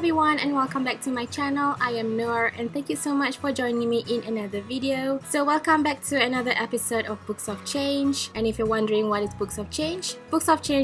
everyone, and welcome back to my channel. I am Noor and thank you so much for joining me in another video. So welcome back to another episode of Books of Change. And if you're wondering what is Books of Change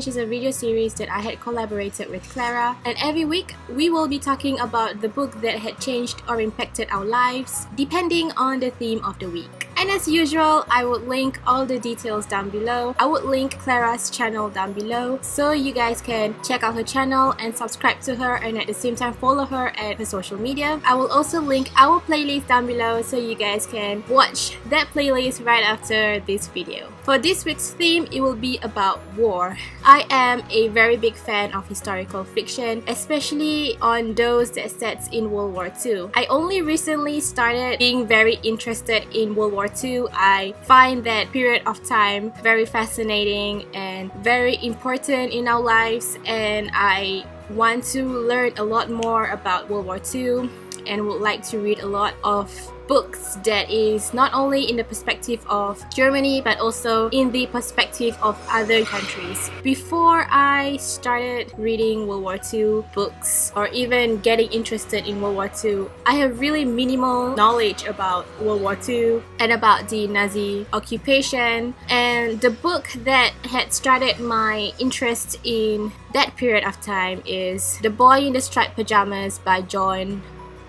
is a video series that I had collaborated with Clara, and every week we will be talking about the book that had changed or impacted our lives depending on the theme of the week. And as usual, I would link all the details down below. I would link Clara's channel down below so you guys can check out her channel and subscribe to her, and at the same time follow her at her social media. I will also link our playlist down below so you guys can watch that playlist right after this video. For this week's theme, it will be about war. I am a very big fan of historical fiction, especially on those that sets in World War II. I only recently started being very interested in World War II. I find that period of time very fascinating and very important in our lives, and I want to learn a lot more about World War II and would like to read a lot of books that is not only in the perspective of Germany but also in the perspective of other countries. Before I started reading World War II books or even getting interested in World War II, I have really minimal knowledge about World War II and about the Nazi occupation, and the book that had started my interest in that period of time is The Boy in the Striped Pajamas by John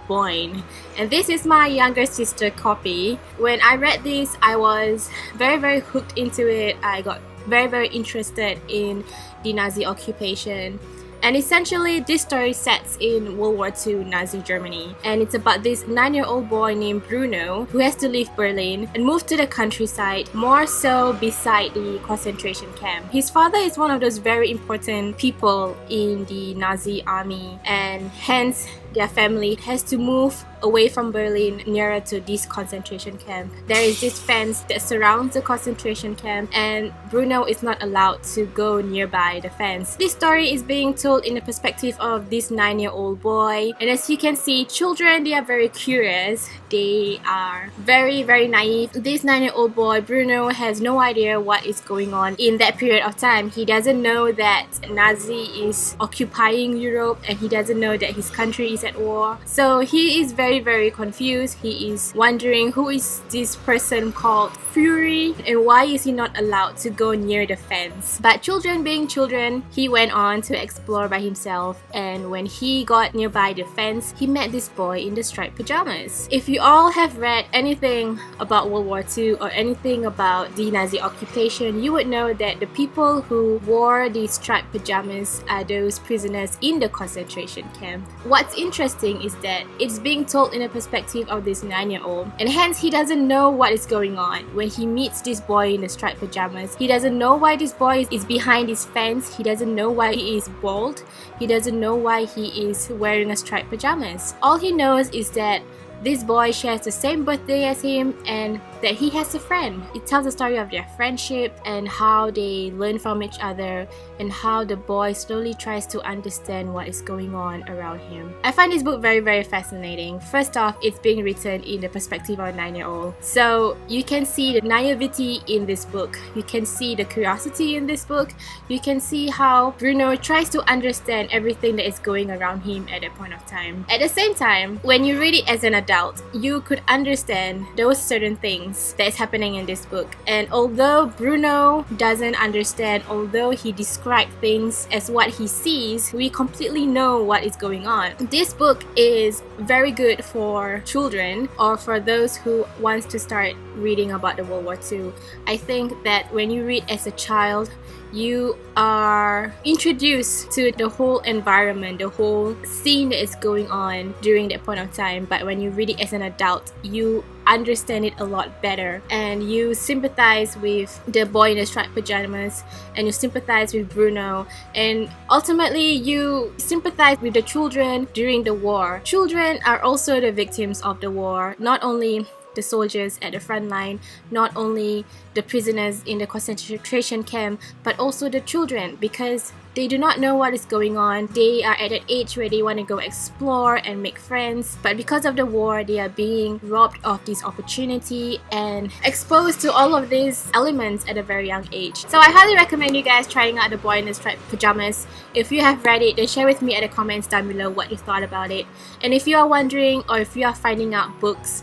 Boyne, and this is my younger sister copy. When I read this, I was very hooked into it. I got very interested in the Nazi occupation. And essentially, this story sets in World War II Nazi Germany, and it's about this 9-year-old boy named Bruno who has to leave Berlin and move to the countryside, more so beside the concentration camp. His father is one of those very important people in the Nazi army, and hence their family has to move away from Berlin nearer to this concentration camp. There is this fence that surrounds the concentration camp, and Bruno is not allowed to go nearby the fence. This story is being told in the perspective of this 9-year-old boy, and as you can see, children, they are very curious. They are very naive. This 9-year-old boy, Bruno, has no idea what is going on in that period of time. He doesn't know that Nazi is occupying Europe, and he doesn't know that his country is at war. So he is very confused. He is wondering who is this person called Fury and why is he not allowed to go near the fence. But children being children, he went on to explore by himself, and when he got nearby the fence, he met this boy in the striped pajamas. If you all have read anything about World War II or anything about the Nazi occupation, you would know that the people who wore these striped pajamas are those prisoners in the concentration camp. What's interesting is that it's being told in the perspective of this 9-year-old, and hence he doesn't know what is going on. When he meets this boy in the striped pajamas, he doesn't know why this boy is behind this fence. He doesn't know why he is bald. He doesn't know why he is wearing a striped pajamas. All he knows is that this boy shares the same birthday as him and that he has a friend. It tells the story of their friendship and how they learn from each other and how the boy slowly tries to understand what is going on around him. I find this book very fascinating. First off, it's being written in the perspective of a 9-year-old. So you can see the naivety in this book. You can see the curiosity in this book. You can see how Bruno tries to understand everything that is going around him at that point of time. At the same time, when you read it as an adult, you could understand those certain things that is happening in this book. And although Bruno doesn't understand, although he describes things as what he sees, we completely know what is going on. This book is very good for children or for those who wants to start reading about the World War II. I think that when you read as a child, you are introduced to the whole environment, the whole scene that is going on during that point of time. But when you read it as an adult, you understand it a lot better, and you sympathize with the boy in the striped pajamas, and you sympathize with Bruno, and ultimately you sympathize with the children during the war. Children are also the victims of the war. Not only the soldiers at the front line, not only the prisoners in the concentration camp, but also the children, because they do not know what is going on. They are at an age where they want to go explore and make friends, but because of the war, they are being robbed of this opportunity and exposed to all of these elements at a very young age. So I highly recommend you guys trying out The Boy in the Striped Pajamas. If you have read it, then share with me at the comments down below what you thought about it. And if you are wondering, or if you are finding out books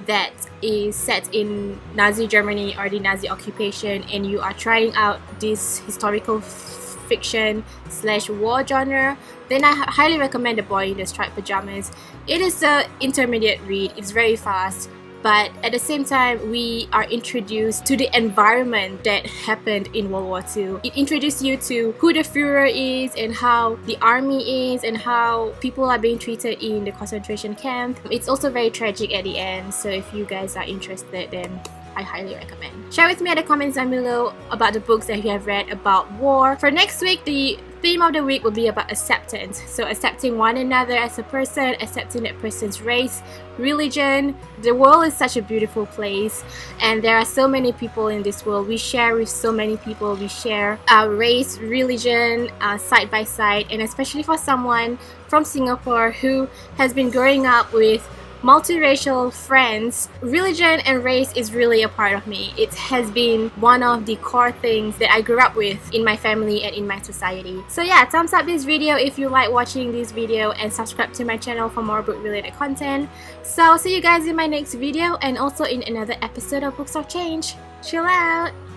that is set in Nazi Germany or the Nazi occupation, and you are trying out this historical fiction / war genre, then I highly recommend The Boy in the Striped Pajamas. It is an intermediate read. It's very fast, but at the same time we are introduced to the environment that happened in World War II. It introduces you to who the Führer is and how the army is and how people are being treated in the concentration camp. It's also very tragic at the end, so if you guys are interested, then I highly recommend. Share with me in the comments down below about the books that you have read about war. For next week, the theme of the week will be about acceptance. So accepting one another as a person, accepting that person's race, religion. The world is such a beautiful place, and there are so many people in this world. We share with so many people. We share our race, religion, side by side, and especially for someone from Singapore who has been growing up with multiracial friends, religion and race is really a part of me. It has been one of the core things that I grew up with in my family and in my society. So yeah, thumbs up this video if you like watching this video, and subscribe to my channel for more book related content. So I'll see you guys in my next video, and also in another episode of Books of Change. Chill out!